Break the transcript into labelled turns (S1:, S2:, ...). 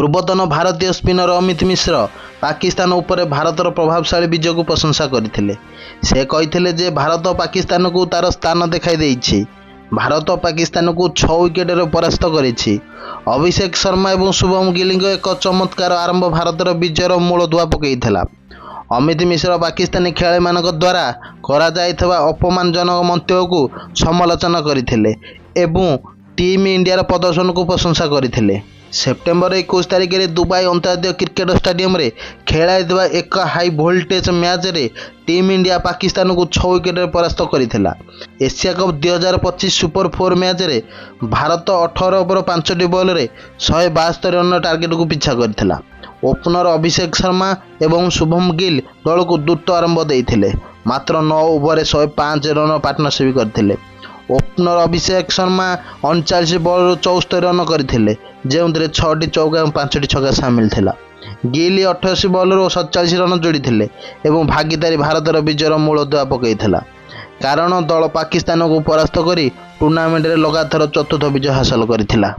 S1: ପୂର୍ବତନ ଭାରତୀୟ ସ୍ପିନର ଅମିତ ମିଶ୍ର ପାକିସ୍ତାନ ଉପରେ ଭାରତର ପ୍ରଭାବଶାଳୀ ବିଜୟକୁ ପ୍ରଶଂସା କରିଥିଲେ। ସେ କହିଥିଲେ ଯେ ଭାରତ ପାକିସ୍ତାନକୁ ତାର ସ୍ଥାନ ଦେଖାଇ ଦେଇଛି। ଭାରତ ପାକିସ୍ତାନକୁ 6 ୱିକେଟରେ ପରାସ୍ତ କରିଛି। ଅଭିଷେକ ଶର୍ମା ଏବଂ ଶୁଭମ ଗିଲଙ୍କ ଏକ ଚମତ୍କାର ଆରମ୍ଭ ଭାରତର ବିଜୟର ମୂଳଦୁଆ ପକାଇଥିଲା। ଅମିତ ମିଶ୍ର ପାକିସ୍ତାନୀ ଖେଳାଳିମାନଙ୍କ ଦ୍ୱାରା କରାଯାଇଥିବା ଅପମାନଜନକ ମନ୍ତବ୍ୟକୁ ସମାଲୋଚନା କରିଥିଲେ ଏବଂ ଟିମ୍ ଇଣ୍ଡିଆର ପ୍ରଦର୍ଶନକୁ ପ୍ରଶଂସା କରିଥିଲେ। ସେପ୍ଟେମ୍ବର 21 ତାରିଖରେ ଦୁବାଇ ଅନ୍ତର୍ଜାତୀୟ କ୍ରିକେଟ ଷ୍ଟାଡିୟମରେ ଖେଳାଯାଇଥିବା ଏକ ହାଇ ଭୋଲ୍ଟେଜ୍ ମ୍ୟାଚ୍ରେ ଟିମ୍ ଇଣ୍ଡିଆ ପାକିସ୍ତାନକୁ 6 ୱିକେଟରେ ପରାସ୍ତ କରିଥିଲା। ଏସିଆ କପ୍ 2025 ସୁପର 4 ମ୍ୟାଚ୍ରେ ଭାରତ 18 ଓଭର 5ଟି ବଲ୍ରେ 172 ରନ୍ର ଟାର୍ଗେଟକୁ ପିଛା କରିଥିଲା। ଓପନର ଅଭିଷେକ ଶର୍ମା ଏବଂ ଶୁଭମ ଗିଲ୍ ଦଳକୁ ଦ୍ରୁତ ଆରମ୍ଭ ଦେଇଥିଲେ। ମାତ୍ର 9 ଓଭରରେ 105 ରନ୍ର ପାର୍ଟନରସିପ୍ କରିଥିଲେ। ଓପନର ଅଭିଷେକ ଶର୍ମା 39 ବଲ୍ରୁ 74 ରନ୍ କରିଥିଲେ, ଯେଉଁଥିରେ 6ଟି ଚୌକା ଏବଂ 5ଟି ଛକା ସାମିଲ ଥିଲା। ଗିଲ୍ 88 ବଲ୍ରୁ 47 ରନ୍ ଯୋଡ଼ିଥିଲେ ଏବଂ ଭାଗିଦାରୀ ଭାରତର ବିଜୟର ମୂଳଦୁଆ ପକାଇଥିଲା, କାରଣ ଦଳ ପାକିସ୍ତାନକୁ ପରାସ୍ତ କରି ଟୁର୍ଣ୍ଣାମେଣ୍ଟରେ ଲଗାତାର 4ଥ ବିଜୟ ହାସଲ କରିଥିଲା।